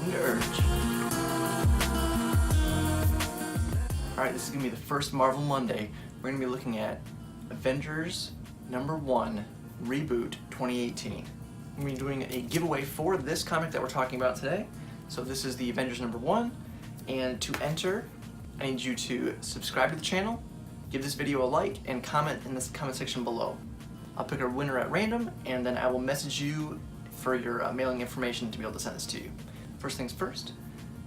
Nerd. Alright, this is going to be the first Marvel Monday. We're going to be looking at Avengers #1 Reboot 2018. We're going to be doing a giveaway for this comic that we're talking about today. So this is the Avengers #1, and to enter, I need you to subscribe to the channel, give this video a like, and comment in this comment section below. I'll pick a winner at random, and then I will message you for your mailing information to be able to send this to you. First things first,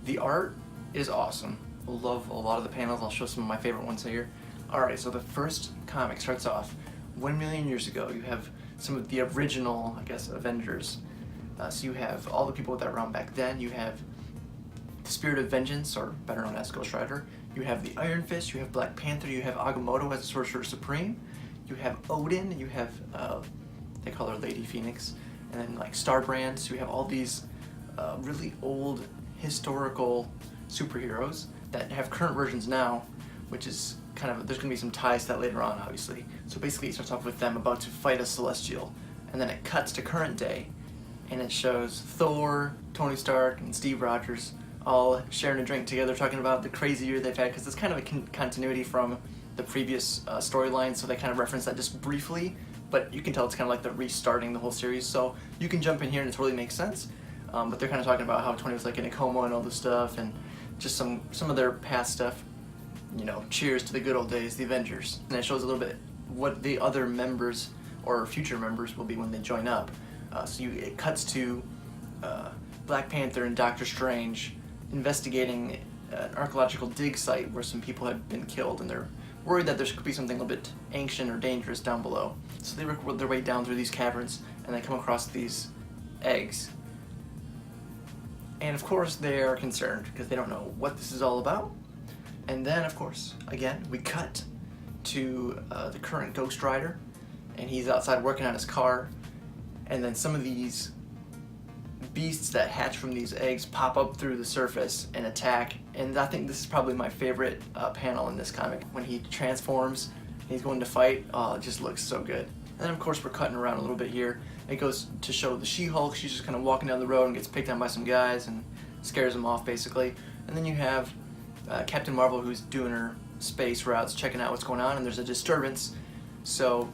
the art is awesome. I love a lot of the panels. I'll show some of my favorite ones here. Alright, so the first comic starts off 1 million years ago. You have some of the original, I guess, Avengers. So you have all the people that were around back then. You have the Spirit of Vengeance, or better known as Ghost Rider. You have the Iron Fist, you have Black Panther, you have Agamotto as the Sorcerer Supreme. You have Odin, you have, they call her Lady Phoenix, and then like Starbrand. So you have all these really old historical superheroes that have current versions now, which is kind of, there's going to be some ties to that later on, obviously. So basically it starts off with them about to fight a Celestial, and then it cuts to current day, and it shows Thor, Tony Stark, and Steve Rogers all sharing a drink together, talking about the crazy year they've had, because it's kind of a continuity from the previous storyline, so they kind of reference that just briefly, but you can tell it's kind of like they're restarting the whole series, so you can jump in here and it totally makes sense. But they're kind of talking about how Tony was like in a coma and all this stuff, and just some of their past stuff. You know, cheers to the good old days, the Avengers. And it shows a little bit what the other members or future members will be when they join up. It cuts to Black Panther and Doctor Strange investigating an archaeological dig site where some people had been killed, and they're worried that there could be something a little bit ancient or dangerous down below. So they work their way down through these caverns, and they come across these eggs. And of course they are concerned because they don't know what this is all about. And then of course, again, we cut to the current Ghost Rider, and he's outside working on his car, and then some of these beasts that hatch from these eggs pop up through the surface and attack. And I think this is probably my favorite panel in this comic. When he transforms and he's going to fight, oh, it just looks so good. And then of course we're cutting around a little bit here. It goes to show the She-Hulk. She's just kind of walking down the road and gets picked on by some guys and scares them off basically. And then you have Captain Marvel, who's doing her space routes, checking out what's going on, and there's a disturbance. So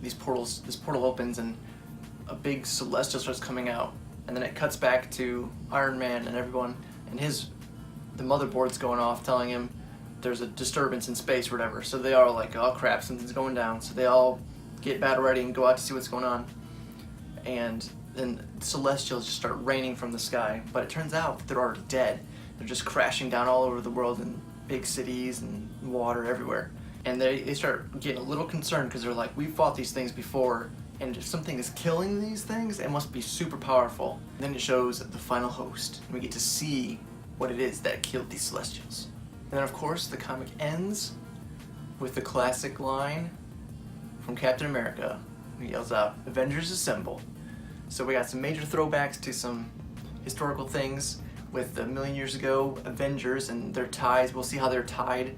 this portal opens and a big Celestial starts coming out. And then it cuts back to Iron Man and everyone, and the motherboard's going off telling him there's a disturbance in space or whatever. So they are like, oh crap, something's going down. So they all get battle ready and go out to see what's going on. And then Celestials just start raining from the sky, but it turns out that they're already dead. They're just crashing down all over the world in big cities and water everywhere. And they start getting a little concerned because they're like, we've fought these things before, and if something is killing these things, it must be super powerful. And then it shows the Final Host, and we get to see what it is that killed these Celestials. And then of course the comic ends with the classic line from Captain America. He yells out, "Avengers Assemble." So we got some major throwbacks to some historical things with the million years ago Avengers and their ties. We'll see how they're tied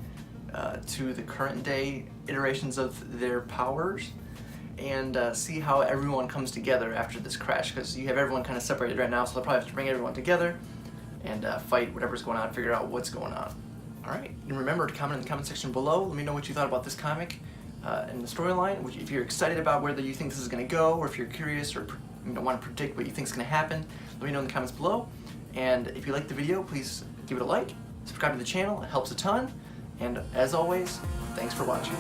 to the current day iterations of their powers, and see how everyone comes together after this crash, because you have everyone kind of separated right now, so they'll probably have to bring everyone together and fight whatever's going on, figure out what's going on. Alright, and remember to comment in the comment section below. Let me know what you thought about this comic and the storyline, if you're excited about whether you think this is going to go, or if you're curious or want to predict what you think is going to happen. Let me know in the comments below. And if you liked the video, please give it a like, subscribe to the channel, it helps a ton, and as always, thanks for watching.